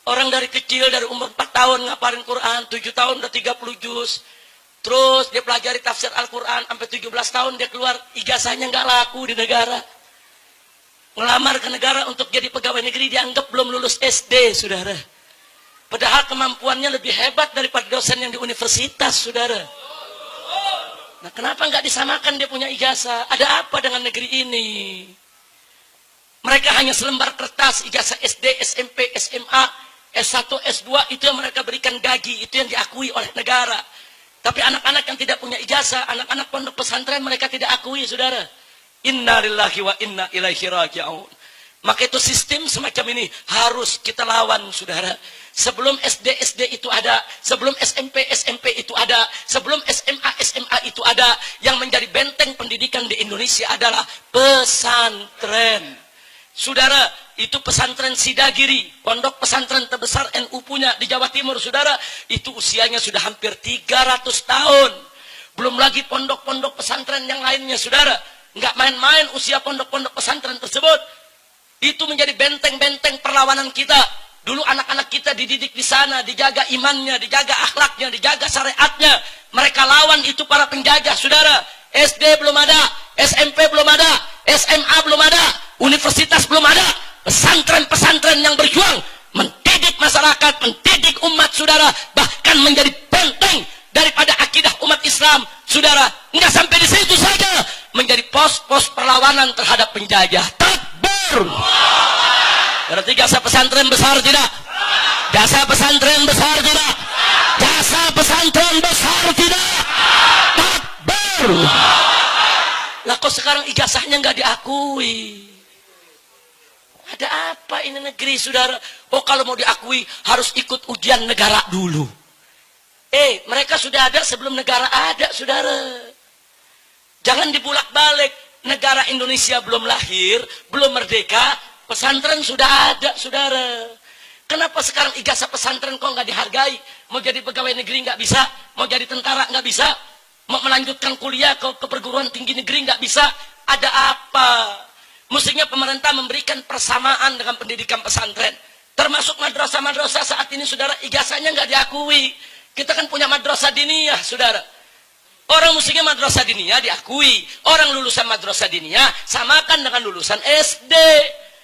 Orang dari kecil, dari umur 4 tahun ngapalin Quran, 7 tahun udah 30 juz. Terus dia pelajari tafsir Al-Quran, sampai 17 tahun dia keluar, ijazahnya nggak laku di negara. Ngelamar ke negara untuk jadi pegawai negeri, dianggap belum lulus SD, saudara. Padahal kemampuannya lebih hebat daripada dosen yang di universitas, saudara. Nah, kenapa nggak disamakan dia punya ijazah? Ada apa dengan negeri ini? Mereka hanya selembar kertas, ijazah SD, SMP, SMA, S1, S2, itu yang mereka berikan gaji, itu yang diakui oleh negara. Tapi anak-anak yang tidak punya ijazah, anak-anak pondok pesantren, mereka tidak akui, saudara. Inna lillahi wa inna ilaihi raji'un. Maka itu sistem semacam ini harus kita lawan, saudara. Sebelum SD itu ada, sebelum SMP itu ada, sebelum SMA itu ada. Yang menjadi benteng pendidikan di Indonesia adalah pesantren. Saudara, itu pesantren Sidagiri, pondok pesantren terbesar NU punya di Jawa Timur, saudara. Itu usianya sudah hampir 300 tahun. Belum lagi pondok-pondok pesantren yang lainnya, saudara. Nggak main-main usia pondok-pondok pesantren tersebut. Itu menjadi benteng-benteng perlawanan kita. Dulu anak-anak kita dididik di sana, dijaga imannya, dijaga akhlaknya, dijaga syariatnya. Mereka lawan itu para penjajah, saudara. SD belum ada, SMP belum ada, SMA belum ada, universitas belum ada. Pesantren-pesantren yang berjuang mendidik masyarakat, mendidik umat, saudara, bahkan menjadi benteng daripada akidah umat Islam, saudara. Enggak sampai di situ saja, menjadi pos-pos perlawanan terhadap penjajah. Takbir. Berarti jasa pesantren besar tidak? Jasa pesantren besar tidak? Jasa pesantren besar tidak? Takbir. Lah kok sekarang ijazahnya nggak diakui? Ada apa ini negeri, saudara? Oh, kalau mau diakui harus ikut ujian negara dulu. Mereka sudah ada sebelum negara ada, saudara. Jangan dibulak-balik. Negara Indonesia belum lahir, belum merdeka, pesantren sudah ada, saudara. Kenapa sekarang ijazah pesantren kok nggak dihargai? Mau jadi pegawai negeri nggak bisa, mau jadi tentara nggak bisa, mau melanjutkan kuliah ke perguruan tinggi negeri nggak bisa. Ada apa? Mestinya pemerintah memberikan persamaan dengan pendidikan pesantren. Termasuk madrasah-madrasah saat ini, saudara, ijazahnya nggak diakui. Kita kan punya madrasah diniyah, saudara. Orang mestinya madrasah diniyah diakui. Orang lulusan madrasah diniyah samakan dengan lulusan SD.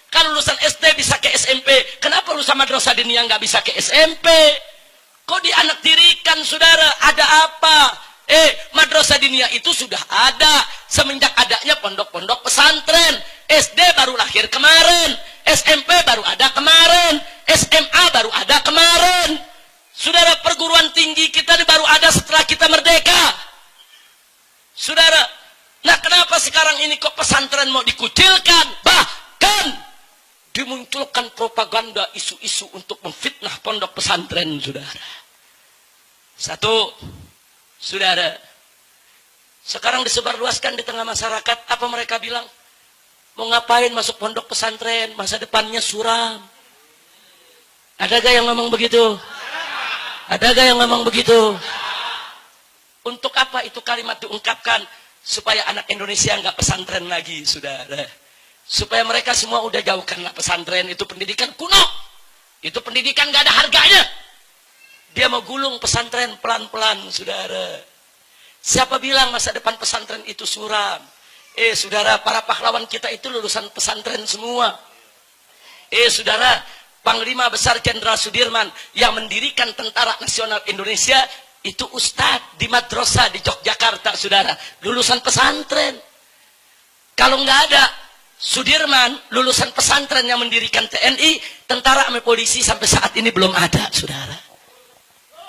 Kan lulusan SD bisa ke SMP. Kenapa lulusan madrasah diniyah nggak bisa ke SMP? Kok dianak dirikan, saudara? Ada apa? Madrasah diniyah itu sudah ada semenjak adanya pondok-pondok pesantren. SD baru lahir kemarin, SMP baru ada kemarin, SMA baru ada kemarin. Saudara, perguruan tinggi kita ini baru ada setelah kita merdeka. Saudara, nah kenapa sekarang ini kok pesantren mau dikucilkan? Bahkan dimunculkan propaganda isu-isu untuk memfitnah pondok pesantren, saudara. Satu, saudara, sekarang disebarluaskan di tengah masyarakat. Apa mereka bilang? Mau ngapain masuk pondok pesantren? Masa depannya suram. Ada gak yang ngomong begitu? Ada gak yang ngomong begitu? Untuk apa itu kalimat diungkapkan? Supaya anak Indonesia nggak pesantren lagi, saudara. Supaya mereka semua udah jauhkanlah pesantren. Itu pendidikan kuno. Itu pendidikan nggak ada harganya. Dia mau gulung pesantren pelan-pelan, saudara. Siapa bilang masa depan pesantren itu suram? Saudara, para pahlawan kita itu lulusan pesantren semua. Saudara, Panglima Besar Jenderal Sudirman yang mendirikan Tentara Nasional Indonesia itu ustadz di madrasah di Yogyakarta, saudara, lulusan pesantren. Kalau nggak ada Sudirman, lulusan pesantren yang mendirikan TNI, tentara sama polisi sampai saat ini belum ada, saudara.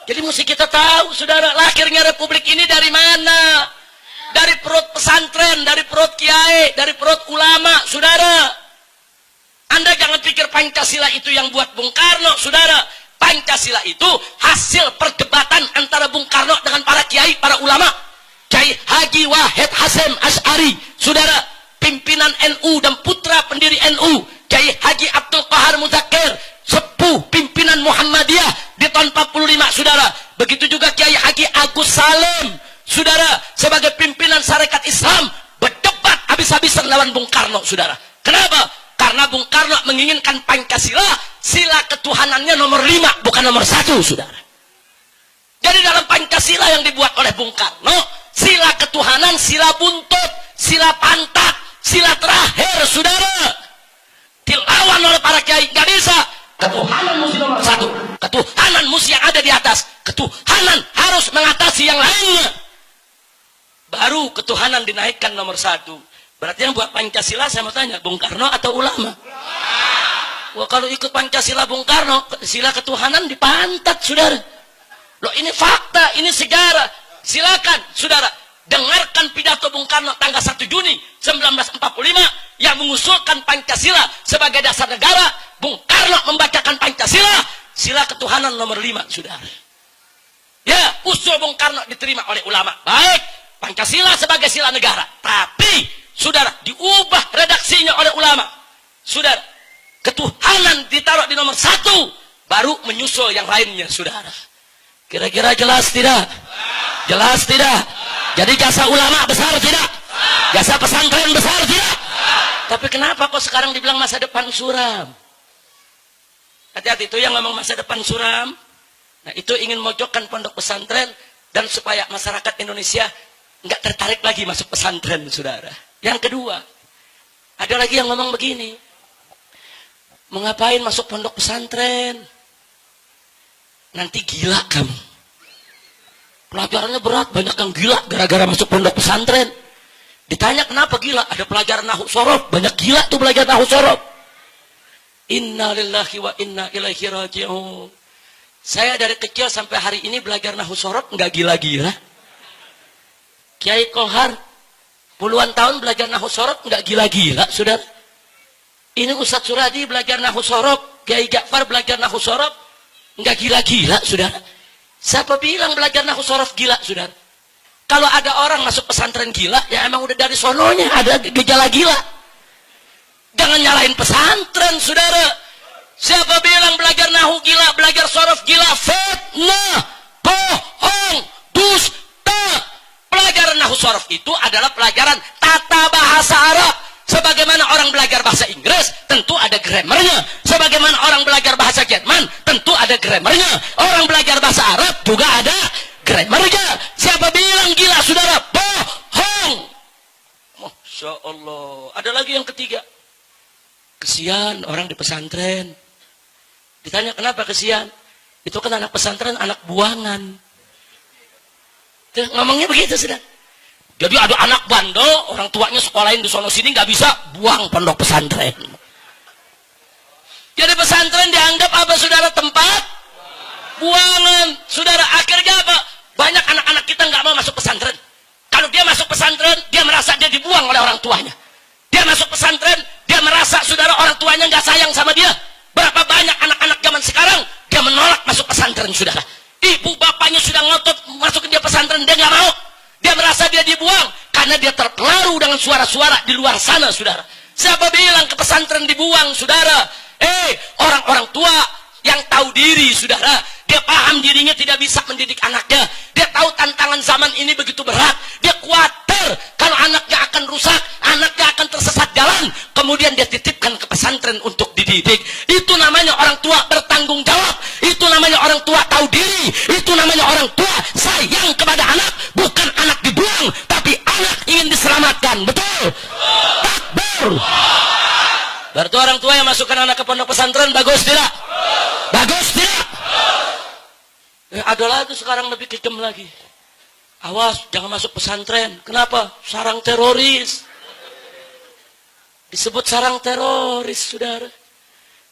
Jadi mesti kita tahu, saudara, lahirnya Republik ini dari mana? Dari perut pesantren, dari perut kiai, dari perut ulama, saudara. Anda jangan pikir Pancasila itu yang buat Bung Karno, saudara. Pancasila itu hasil perdebatan antara Bung Karno dengan para kiai, para ulama. Kiai Haji Wahid Hasyim Asy'ari, saudara, pimpinan NU dan putra pendiri NU. Kiai Haji Abdul Qahar Mudzakkir, sepuh pimpinan Muhammadiyah di tahun 45, saudara. Begitu juga Kiai Haji Agus Salim, saudara, sebagai pimpinan Sarekat Islam, berdebat habis-habisan lawan Bung Karno, saudara. Kenapa? Karena Karena Bung Karno menginginkan Pancasila, sila ketuhanannya nomor 5, bukan nomor 1, saudara. Jadi dalam Pancasila yang dibuat oleh Bung Karno, sila ketuhanan, sila buntut, sila pantat, sila terakhir, saudara. Dilawan oleh para kiai, nggak bisa. Ketuhanan mesti nomor 1. Ketuhanan mesti yang ada di atas. Ketuhanan harus mengatasi yang lainnya. Baru ketuhanan dinaikkan nomor 1. Berarti yang buat Pancasila, saya mau tanya, Bung Karno atau ulama? Wah, kalau ikut Pancasila Bung Karno, sila ketuhanan dipantat, saudara. Loh, ini fakta, ini sejarah. Silakan, saudara, dengarkan pidato Bung Karno tanggal 1 Juni 1945 yang mengusulkan Pancasila sebagai dasar negara. Bung Karno membacakan Pancasila, sila ketuhanan nomor 5, saudara. Ya, usul Bung Karno diterima oleh ulama. Baik, Pancasila sebagai sila negara. Tapi, saudara, diubah redaksinya oleh ulama. Saudara, ketuhanan ditaruh di nomor 1, baru menyusul yang lainnya, saudara. Kira-kira jelas tidak? Jelas tidak? Jadi jasa ulama besar tidak? Jasa pesantren besar tidak? Tapi kenapa kok sekarang dibilang masa depan suram? Hati-hati, itu yang ngomong masa depan suram. Nah, itu ingin mojokkan pondok pesantren dan supaya masyarakat Indonesia nggak tertarik lagi masuk pesantren, saudara. Yang kedua, ada lagi yang ngomong begini, mau ngapain masuk pondok pesantren? Nanti gila kamu. Pelajarannya berat, banyak yang gila gara-gara masuk pondok pesantren. Ditanya kenapa gila? Ada pelajaran nahwu sorof, banyak gila tuh belajar nahwu sorof. Inna lillahi wa inna ilaihi raji'un. Saya dari kecil sampai hari ini belajar nahwu sorof, nggak gila-gila. Kiai Kohar puluhan tahun belajar nahwu sorof, nggak gila-gila, saudara. Ini Ustadz Suradi belajar nahwu sorof, Kiai Ja'far belajar nahwu sorof, nggak gila-gila, saudara. Siapa bilang belajar nahwu sorof gila, saudara? Kalau ada orang masuk pesantren gila, ya emang udah dari sononya ada gejala gila. Jangan nyalahin pesantren, saudara. Siapa bilang belajar nahwu gila, belajar sorof gila? Fitnah, bohong, dusta. Pelajaran nahwu sorof itu adalah pelajaran tata bahasa Arab. Sebagaimana orang belajar bahasa Inggris, tentu ada grammarnya. Sebagaimana orang belajar bahasa Jerman, tentu ada grammarnya. Orang belajar bahasa Arab juga ada grammarnya. Siapa bilang gila, saudara? Bohong. Masya Allah. Ada lagi yang ketiga. Kesian orang di pesantren. Ditanya kenapa kesian? Itu kan anak pesantren, anak buangan. Tuh, ngomongnya begitu, saudara. Jadi ada anak bandel, orang tuanya sekolahin di sono sini, nggak bisa, buang pondok pesantren. Jadi pesantren dianggap apa, saudara? Tempat buangan. Saudara, akhirnya apa? Banyak anak-anak kita nggak mau masuk pesantren. Kalau dia masuk pesantren, dia merasa dia dibuang oleh orang tuanya. Dia masuk pesantren, dia merasa, saudara, orang tuanya nggak sayang sama dia. Berapa banyak anak-anak zaman sekarang, dia menolak masuk pesantren, saudara. Ibu bapaknya sudah ngotot masukin dia pesantren, dia nggak mau. Dia merasa dia dibuang karena dia terpengaruh dengan suara-suara di luar sana, saudara. Siapa bilang ke pesantren dibuang, saudara? Orang-orang tua yang tahu diri, saudara. Dia paham dirinya tidak bisa mendidik anaknya. Dia tahu tantangan zaman ini begitu berat. Dia khawatir kalau anaknya akan rusak, anaknya akan tersesat jalan. Kemudian dia titipkan ke pesantren untuk dididik. Itu namanya orang tua bertanggung jawab. Itu namanya orang tua tahu diri. Itu namanya orang tua sayang kepada anak. Bukan anak dibuang, tapi anak ingin diselamatkan. Betul? Takbir. Berarti orang tua yang masukkan anak ke pondok pesantren bagus tidak? Bagus tidak? Ada lagi sekarang lebih kejam lagi. Awas, jangan masuk pesantren. Kenapa? Sarang teroris. Disebut sarang teroris, saudara.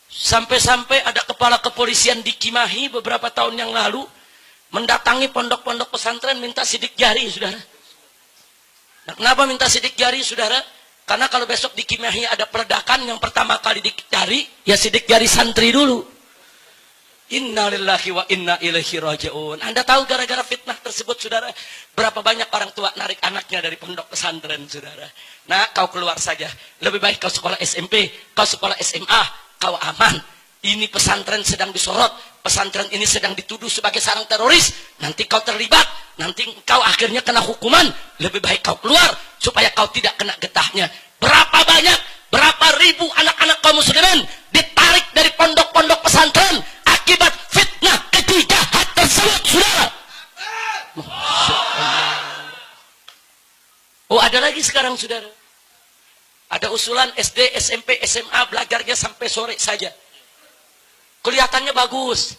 Sampai-sampai ada kepala kepolisian di Cimahi beberapa tahun yang lalu mendatangi pondok-pondok pesantren minta sidik jari, saudara. Nah, kenapa minta sidik jari, saudara? Karena kalau besok di Cimahi ada peledakan, yang pertama kali dicari, ya sidik jari santri dulu. Inna lillahi wa inna ilaihi raji'un. Anda tahu gara-gara fitnah tersebut, saudara, berapa banyak orang tua narik anaknya dari pondok pesantren, saudara. Nah, kau keluar saja. Lebih baik kau sekolah SMP, kau sekolah SMA, kau aman. Ini pesantren sedang disorot, pesantren ini sedang dituduh sebagai sarang teroris. Nanti kau terlibat, nanti kau akhirnya kena hukuman. Lebih baik kau keluar supaya kau tidak kena getahnya. Berapa banyak Berapa ribu anak-anak kaum muslimin ditarik dari pondok-pondok pesantren akibat fitnah ketidahat tersebut, saudara. Oh, ada lagi sekarang, saudara. Ada usulan SD, SMP, SMA belajarnya sampai sore saja. Kelihatannya bagus.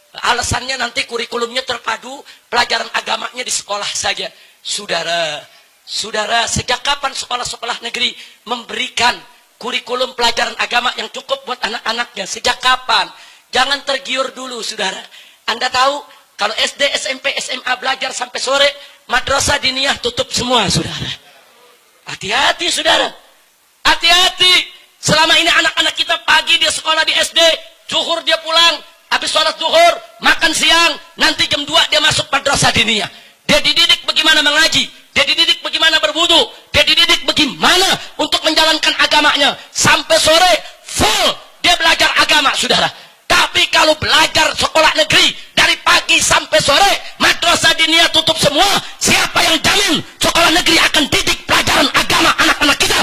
Alasannya nanti kurikulumnya terpadu, pelajaran agamanya di sekolah saja. Saudara, sejak kapan sekolah-sekolah negeri memberikan kurikulum pelajaran agama yang cukup buat anak-anaknya? Sejak kapan? Jangan tergiur dulu, saudara. Anda tahu, kalau SD, SMP, SMA belajar sampai sore, madrasah diniyah tutup semua, saudara. Hati-hati, saudara. Hati-hati. Selama ini anak-anak kita pagi dia sekolah di SD, zuhur dia pulang, habis sholat zuhur, makan siang, nanti jam 2 dia masuk madrasah diniyah. Dia dididik bagaimana mengaji, dia dididik bagaimana berwudu, dia dididik bagaimana untuk menjalankan agamanya. Sampai sore full dia belajar agama, saudara. Tapi kalau belajar sekolah negeri dari pagi sampai sore, madrasah diniyah tutup semua, siapa yang jamin sekolah negeri akan didik pelajaran agama anak-anak kita?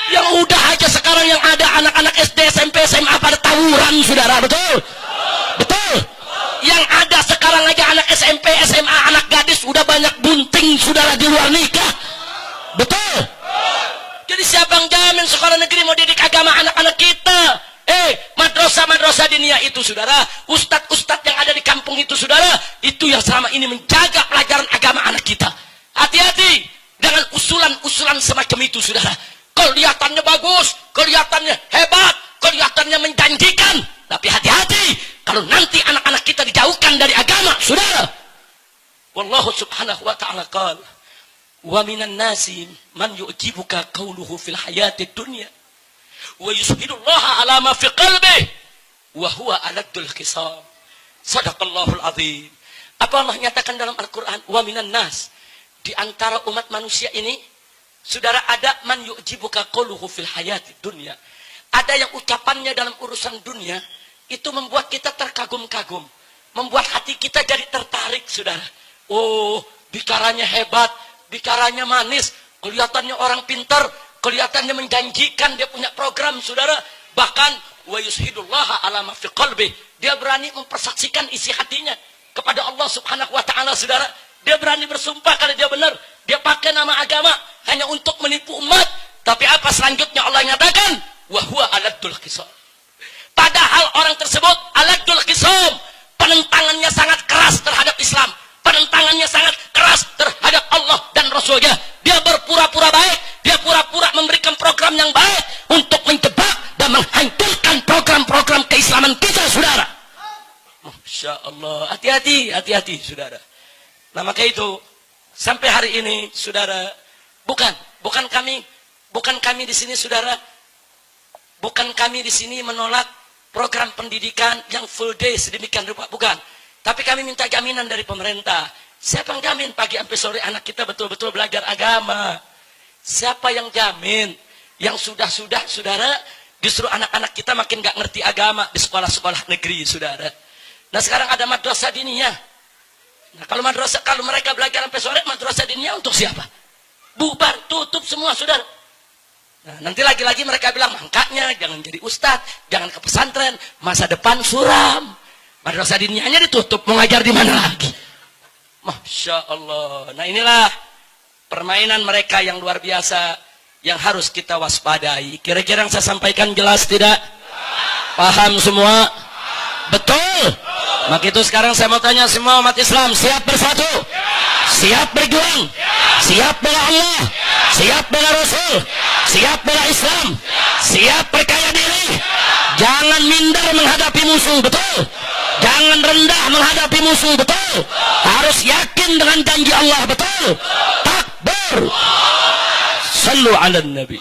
Yang udah aja sekarang yang ada anak-anak SD, SMP, SMA pada tawuran, saudara. Betul? Betul? Yang ada sekarang aja anak SMP, SMA, anak gadis udah banyak bunting, saudara, di luar nikah. Betul? Jadi siapa yang jamin sekolah negeri mau didik agama anak-anak kita? Madrasah diniyah itu, saudara, ustadz-ustadz yang ada di kampung itu, saudara, itu yang selama ini menjaga pelajaran agama anak kita. Hati-hati dengan usulan-usulan semacam itu, saudara. Kelihatannya bagus, kelihatannya hebat, kelihatannya menjanjikan. Tapi hati-hati kalau nanti anak-anak kita dijauhkan dari agama, saudara. Wallahu subhanahu wa ta'ala qala, wa minan nasi man yu'jibuka qawluhu fil hayatid dunya wa yushidullaha ala ma fi qalbihi wa huwa aladul khisam. Sadaqallahul azim. Apa Allah nyatakan dalam Al-Quran? Wa minan nas, di antara umat manusia ini, saudara, ada man yu'jibuka qawluhu fil hayatid dunya. Ada yang ucapannya dalam urusan dunia itu membuat kita terkagum-kagum, membuat hati kita jadi tertarik, saudara. Oh, bicaranya hebat, bicaranya manis, kelihatannya orang pintar, kelihatannya menjanjikan, dia punya program, saudara. Bahkan wa yushidullaha ala ma fi qalbi, dia berani mempersaksikan isi hatinya kepada Allah Subhanahu wa taala, saudara. Dia berani bersumpah kalau dia benar, dia pakai nama agama hanya untuk menipu umat. Tapi apa selanjutnya Allah nyatakan? Wa huwa aladul qisam. Padahal orang tersebut aladul qisam, penentangannya sangat keras terhadap Islam, penentangannya sangat keras terhadap Allah dan Rasulnya. Dia berpura-pura baik, dia pura-pura memberikan program yang baik untuk menjebak dan menghancurkan program-program keislaman kita, saudara. Masya Allah. Hati-hati, saudara. Nah, maka itu sampai hari ini, saudara, bukan kami di sini, saudara, bukan kami di sini menolak program pendidikan yang full day sedemikian rupa, bukan. Tapi kami minta jaminan dari pemerintah. Siapa yang jamin pagi sampai sore anak kita betul-betul belajar agama? Siapa yang jamin? Yang sudah, saudara, justru anak-anak kita makin gak ngerti agama di sekolah-sekolah negeri, saudara. Nah, sekarang ada madrasah diniyah. Nah, kalau mereka belajar sampai sore, madrasah diniyah untuk siapa? Bubar, tutup semua, saudara. Nah, nanti lagi-lagi mereka bilang, makanya jangan jadi ustadz, jangan ke pesantren, masa depan suram. Madrasah diniyahnya ditutup, mau ngajar di mana lagi? Masya Allah. Nah, inilah permainan mereka yang luar biasa yang harus kita waspadai. Kira-kira yang saya sampaikan jelas tidak? Paham semua? Betul? Maka itu sekarang saya mau tanya semua umat Islam, siap bersatu? Siap berjuang? Siap bela Allah? Siap bela Rasul? Siap bela Islam? Siap percaya diri? Jangan minder menghadapi musuh, betul? Jangan rendah menghadapi musuh, betul? Harus yakin dengan janji Allah, betul? Takbir. Sallu ala Nabi.